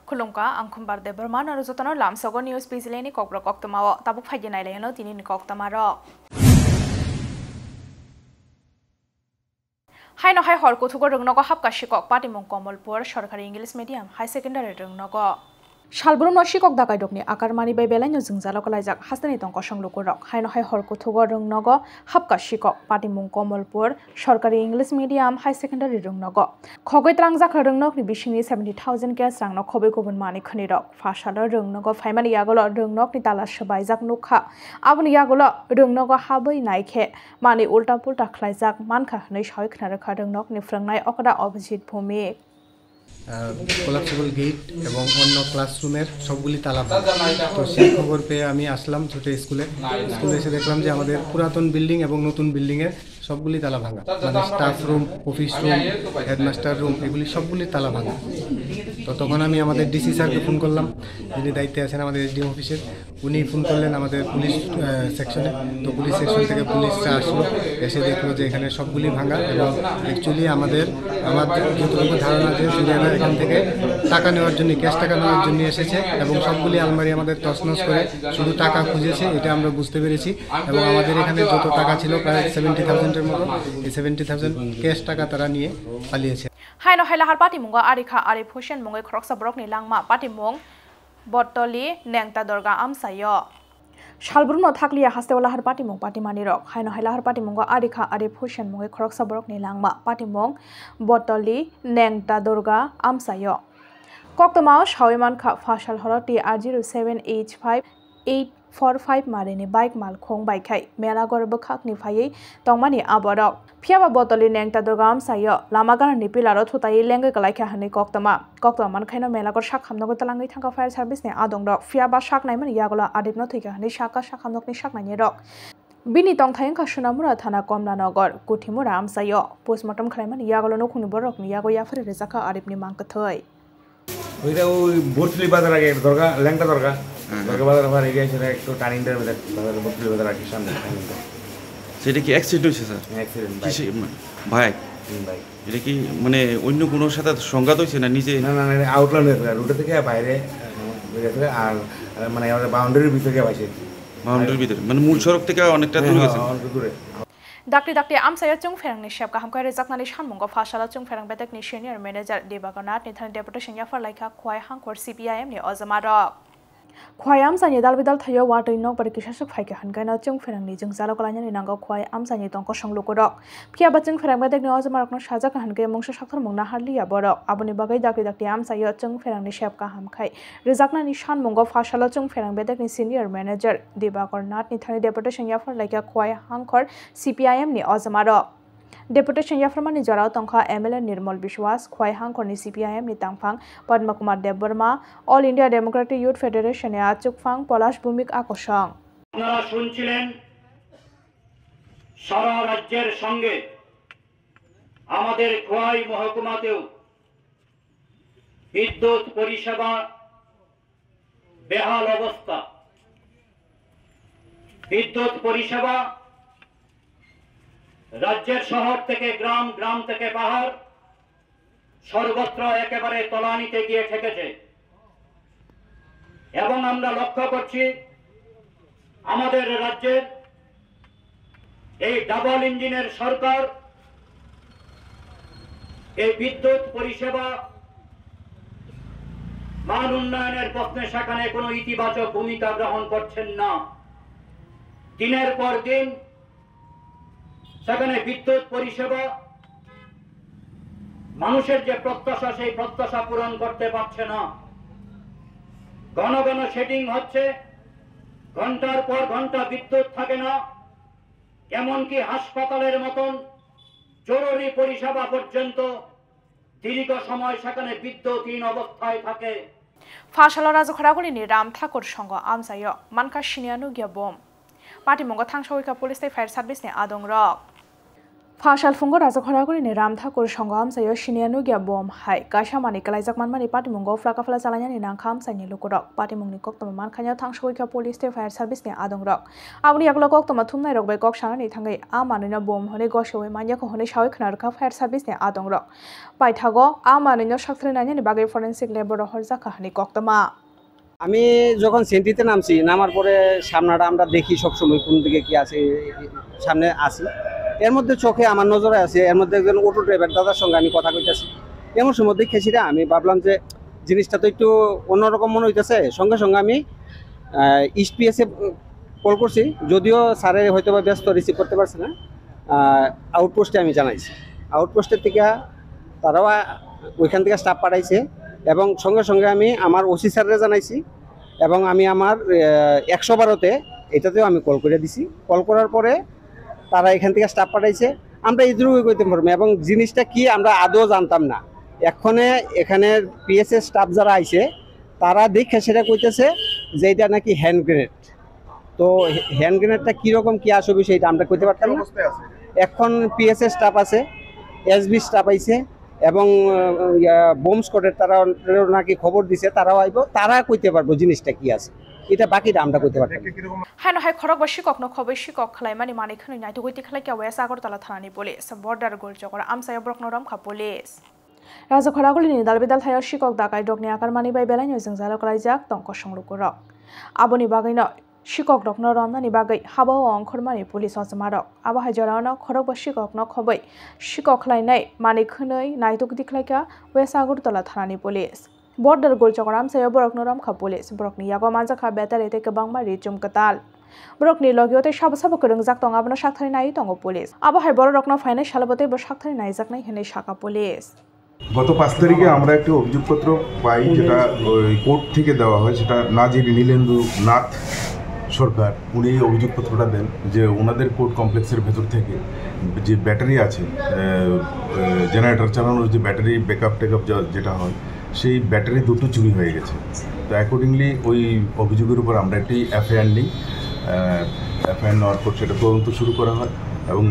Kulungka angkumbar de Burman aru jotano lamsogo news pizileni kokbro koktamawo tabuk phagi naileno tini koktamaro Haino hai hor kuthugo rungnogo hapka shikok patimung Komolpur Sorkari English Medium High Secondary rungnogo Shalburu no shikok dakai dokni akarmani bai belaino jungzalo kalaijak hastani tongko songlukurok haino hai hor kuthugo rungnogo hapka shikok patimung Komolpur Sorkari English Medium High Secondary rungnogo khogoi trangjak rungnok ni bisingni 70,000 cash rangno khoboi gubun mani khnirok fashalo rungnogo phaimani yagolo rungnok ni tala sabaijak nukha aboni yagolo rungnogo haboi naikhe mani ulta pulta khlaijak mankha hnai soi khnarokha rungnok ni phrangnai okada Abhijit Bhumik collapsible gate এবং অন্য ক্লাসরুমের সবগুলি তালা ভাঙা তো সেই খবর পেয়ে আমি আসলাম ছুটে স্কুলে এসে দেখলাম যে আমাদের পুরাতন বিল্ডিং এবং নতুন বিল্ডিংয়ের সবগুলি তালা ভাঙা মানে staff room office room headmaster room এগুলি সবগুলি তালা ভাঙা তো তখন আমি আমাদের ডিসি স্যারকে ফোন করলাম যিনি দায়িত্বে আছেন আমাদের এসডিএম অফিসের উনি ফোন করলেন আমাদের পুলিশ সেকশনে তো পুলিশ সেকশন থেকে পুলিশরা আসলো এসে দেখলো যে এখানে সবগুলি ভাঙা এবং অ্যাকচুয়ালি আমাদের যতটুকু ধারণা যে সুরেনা এখান থেকে টাকা নেওয়ার জন্য ক্যাশ টাকা নেওয়ার জন্য এসেছে এবং সবগুলি আলমারি আমাদের তছনছ করে শুধু টাকা খুঁজেছে এটা আমরা বুঝতে পেরেছি এবং আমাদের এখানে যত টাকা ছিল প্রায় 70,000-এর মতো এই 70,000 ক্যাশ টাকা তারা নিয়ে পালিয়েছে Haino hailahar patimung Arikha Arif Hussein mungai khoroksa borok ni langma patimung Botoli Nengta Dorga Amsayo Shalbruno thakliya hastewalahar patimung patimani rok haino hailahar patimung Arikha Arif Hussein mungai khoroksa borok ni langma patimung Botoli Nengta Dorga Amsayo Koktomao Shawiman kha fashal horoti R07H5845 marini bike mal khong baikai mela gorbo khakni phai tongmani aborok phiaba botoli nengta dorgam sayo lamagar ni pilaro thutai lengai kalaikha hani koktama man khaino mela gor shak hamnogo talangai thangka fire service ne adong rok phiaba shak nai man yagola adip no thika hani shak hamnok ni shak nai rok bini tong thaing kha sunamura thana Komlanogor kuthimura amsayo postmortem khlaiman yagola no khuni borok ni yago yafari rezaka adip ni mangkathoi ওইটা ওই বর্তলি বাজার আগে দরকার ল্যাংটা দরকার বাজার আমার এগিয়ে সেটা একটু টার্নিংটার মধ্যে বর্তলি বাজার আগে সামনে সেটা কি অ্যাক্সিডেন্ট হয়েছে স্যার অ্যাক্সিডেন্ট ভাই এটা কি মানে অন্য কোনো সাথে সংঘাত হয়েছে না নিজে না আউটলাইনের রুটে থেকে বাইরে আর মানে আমাদের বাউন্ডারির ভিতরে পাইছে বাউন্ডারির ভিতরে মানে মূল সড়ক থেকে অনেকটা দূরে গেছে দূরে Dakti amsaya chung ferang ni shep ka hamkai rezak nali shanmungo fashala chung ferang betek ni senior manager Debaganat ni thani deputation yafar laika khwai hangkor CPIM ni ozamarok khwai amsani dalbidal thayo watoi nok par kisasuk phaike hankai na chung ferang ni jung jalo kalanya ni nango khwai amsani tongko songlukorok phia ba chung ferang betek ni ozamarok no sajak hankai mungsa sakthar mungna harliya borok aboni bagai dakti amsaya chung ferang ni shep ka hamkai rezak nani shanmungo fashala chung ferang betek ni senior manager Debaganat ni thani deputation yafar laika khwai hangkor CPIM ni ozamarok Deputation Yaframani Jarao Tongkha MLA Nirmal Bishwas Khwai Hangkor ni CPIM ni Tangphang Padma Kumar Debbarma All India Democratic Youth Federation e Achukphang Polash Bhumik Akosang আপনারা শুনছিলেন সারা রাজ্যের সঙ্গে আমাদের খোয়াই মহকুমাতেও বিদ্যুৎ পরিষেবা বেহাল অবস্থা বিদ্যুৎ পরিষেবা রাজ্যের শহর থেকে গ্রাম থেকে পাহাড় সর্বত্র একেবারে তলানিতে গিয়ে ঠেকেছে এবং আমরা লক্ষ্য করছি আমাদের রাজ্যের এই ডাবল ইঞ্জিনের সরকার এই বিদ্যুৎ পরিষেবা মান উন্নয়নের প্রশ্নে সেখানে কোনো ইতিবাচক ভূমিকা গ্রহণ করছেন না দিনের পর দিন সেখানে বিদ্যুৎ পরিষেবা মানুষের যে প্রত্যাশা সেই প্রত্যাশা পূরণ করতে পারছে না ঘন শেডিং হচ্ছে ঘন্টার পর ঘন্টা বিদ্যুৎ থাকে না এমনকি হাসপাতালের মতন জরুরি পরিষেবা পর্যন্ত দীর্ঘ সময় সেখানে বিদ্যুৎহীন অবস্থায় থাকে ফাশালা রাজখরাগুলি ni Ram Thakur songo amsayo manka shinianu gya bom Patimong thangshawika police fair service ni adong rok Fashal fungo raja khoraguri ni Ram Thakur songam sayo shinianu gya bom hai kasha mani kalaijak manmani party mungo flaka fala chalanya ni nangkham sani lukurok party mungni kok tama man khanya thangshoi kha police te fire service ni adongrok abuni yaklo kok tama thumnai rok bai kok sanani thangai a manina bom hone goshoi manya ko hone shawai khnar kha fire service ni adongrok pai thago a manina shakthri nanya ni bagai forensic lab ro horja kahani kok tama আমি যখন সেন্টিতে নামছি নামার পরে সামনাটা আমরা দেখি সব সময় কোন দিকে কি আছে সামনে আসি এর মধ্যে চোখে আমার নজরে আছে এর মধ্যে একজন অটো ড্রাইভার দাদার সঙ্গে আমি কথা কইতাছি এমন সময় দেখেছিরা আমি ভাবলাম যে জিনিসটা তো একটু অন্যরকম মনে হইতেছে সঙ্গে সঙ্গে আমি ইস্টপিএসে কল করছি যদিও স্যারে হয়তো বা ব্যস্ত রিসিভ করতে পারছে না আউটপোস্টে আমি জানাইছি আউটপোস্টের থেকে তারাও ওইখান থেকে স্টাফ পাঠাইছে এবং সঙ্গে সঙ্গে আমি আমার ওসি স্যাররে জানাইছি এবং আমি আমার 112-তে এটাতেও আমি কল করে দিছি কল করার পরে তারা এখান থেকে স্টাফ পাঠাইছে আমরা ইদরুই কইতে পারবো এবং জিনিসটা কি আমরা আদৌ জানতাম না এখানে পিএসএ স্টাফ যারা আইছে তারা দেখে সেটা কইতেছে যে এটা নাকি হ্যান্ড গ্রেনেড তো হ্যান্ড গ্রেনেডটা কীরকম কী আসবে সেইটা আমরা কইতে পারতাম না এখন পিএসএ স্টাফ আছে এসবি স্টাফ আইছে এবং বোম স্কোয়াডের তারা নাকি খবর দিছে তারাও আইব তারা কইতে পারবো জিনিসটা কি আছে এটা বাকিটা আমরা কইতে পারতাম হানো হাই খরক বসি কখনো খবর শিকক খালাইমানি মানিখনি নাইতো গইতি খালাই কে ওয়েস আগরতলা থানানি পুলিশ বর্ডার গোলচকর আমসায় ব্রকনরম খা পুলিশ রাজা খরাগুলিনি দালবিদাল থায় শিকক দাকাই ডকনি আকার মানি বাই বেলাই নজং জালো কলাইজাক তংক সংলুকুরক আবনি বাগাইন শিকক ডকনরম নানি বাগাই হাবাও অংখরমানি পুলিশ অজমারক আবাহাই জরানো খরক বসি কখনো খবই শিকক খালাইনাই মানিখनै নাইতো গইতি খালাইকা ওয়েস আগরতলা থানানি পুলিশ বর্ডার গোলচকর আমসায় ব্রকনরম খা পুলিশ ব্রকনি ইয়াগো মানজাখা বেতারেতে গবাংমারি চুমকতাল ব্রকনি লগিওতে সাবসাবো করংজাক তং আবনা সাকথারি নাই তং পুলিশ আবাহাই বড় রকনা ফাইনাল সালবতে ব সাকথারি নাইজাক নাই হেনে শাখা পুলিশ গত 5 তারিখে আমরা একটা অভিযোগপত্র পাই যেটা কোর্ট থেকে দেওয়া হয় সেটা নাজির নীলেন্দু নাথ সরকার উনি এই অভিযোগপত্রটা দেন যে ওনাদের কোর্ট কমপ্লেক্সের ভেতর থেকে যে ব্যাটারি আছে জেনারেটর চালানোর যে ব্যাটারি ব্যাকআপ টেকআপ যেটা হয় সেই ব্যাটারি দুটো চুরি হয়ে গেছে তো অ্যাকর্ডিংলি ওই অভিযোগের উপর আমরা একটি এফআইআর নিই এফআইআর নেওয়ার পর সেটা তদন্ত শুরু করা হয় এবং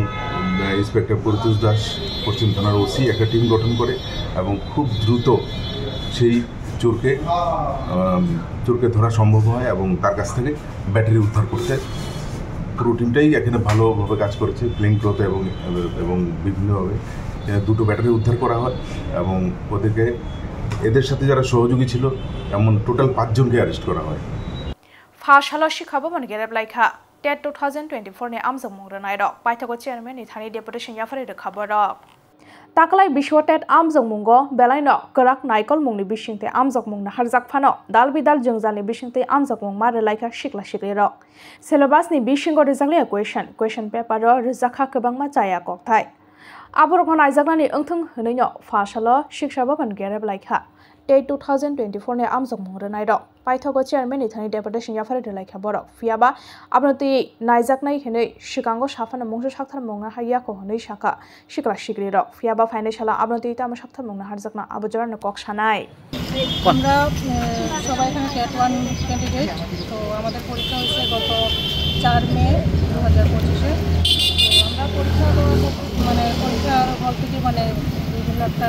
ইন্সপেক্টর পরিতোষ দাস পশ্চিম থানার ওসি একটা টিম গঠন করে এবং খুব দ্রুত সেই চোরকে ধরা সম্ভব হয় এবং তার কাছ থেকে ব্যাটারি উদ্ধার করতে পুরো টিমটাই এখানে ভালোভাবে কাজ করেছে প্লেইং ক্লথ এবং বিভিন্নভাবে দুটো ব্যাটারি উদ্ধার করা হয় এবং এদের সাথে যারা সহযোগী ছিল এমন টোটাল 5 জনকে অ্যারেস্ট করা হয় ফাশালা শিখাবো মানে গেরেব লাইখা টেট 2024 নে আমজং মুংরনাই রক পাইথাগো চেয়ারম্যান নি থানি ডেপুটেশন ইয়াফারে খবর রক তাকলাই বিশ্ব টেট আমজং মুंगो বেলাইন করাক নাইকল মুংনি বিশিংতে আমজক মুংনা হারজাক ফানো দালবিদাল জংজাलनि बिशिंते আমজক मुंग मारे लाइखा शिखला शिखले रक सिलेबास नि बिशिंगो रिजांले क्वेश्चन पेपर रिजाखा गोबांमा जाया ककथाय आबरखन आइजाकनानि ओंथों होनैनो फाशलो शिक्षा भवन गेरेब लाइखा टेट 2024 ने আমজক मुंगरनाय रक पाइथागो चेयरमैन नि थानि डेपुटेशन याफारे लाइखा बरक फियाबा आपनति नाइजाकनाय हेनै शिकांगो साफाना मुंगो साक्थार मुंगना हायाको हनै शाखा शिखला शिखले रक फियाबा फाइनाल आपनति तामा साक्थार मुंगना हारजाकना आबजरानो कक सानाय আমরা সবাই এখানে টেট 1 ক্যান্ডিডেট তো আমাদের পরীক্ষা হয়েছে গত 4 মে 2025 আমরা পরীক্ষার হল থেকে বিভিন্ন একটা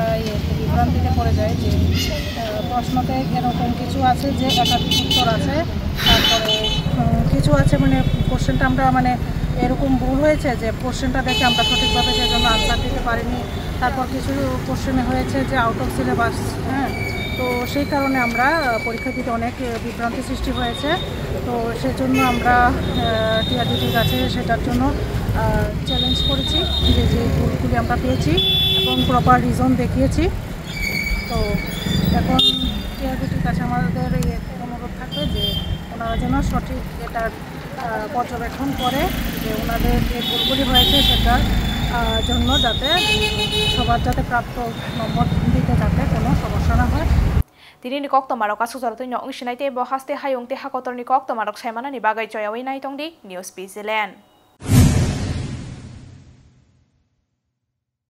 বিভ্রান্তিতে পড়ে যায় যে প্রশ্নতে এরকম কিছু আছে যে একাধিক উত্তর আছে তারপরে কিছু আছে কোশ্চেনটা আমরা এরকম ভুল হয়েছে যে কোশ্চেনটা দেখে আমরা সঠিকভাবে সেজন্য আনসার দিতে পারিনি তারপর কিছু কোশ্চেনে হয়েছে যে আউট অফ সিলেবাস তো সেই কারণে আমরা পরীক্ষা দিতে অনেক বিভ্রান্তি সৃষ্টি হয়েছে তো সেজন্য আমরা টিআরডিটির কাছে সেটার জন্য চ্যালেঞ্জ করেছি যে ভুলগুলি আমরা পেয়েছি এবং প্রপার রিজন দেখিয়েছি তো এখন টিআরডিটির কাছে আমাদের অনুরোধ থাকবে যে ওনারা যেন সঠিক এটার পর্যবেক্ষণ করে যে ওনাদের যে ভুলগুলি হয়েছে সেটার জন্য যাতে সবার যাতে প্রাপ্ত নম্বর দিতে যাতে কোনো সমস্যা না হয় Tini kok tomarok kasu jaro tui nyong sinai te bo haste hayung te hakotor ni kok tomarok saimana ni bagai joyawi nai tong di News Zealand.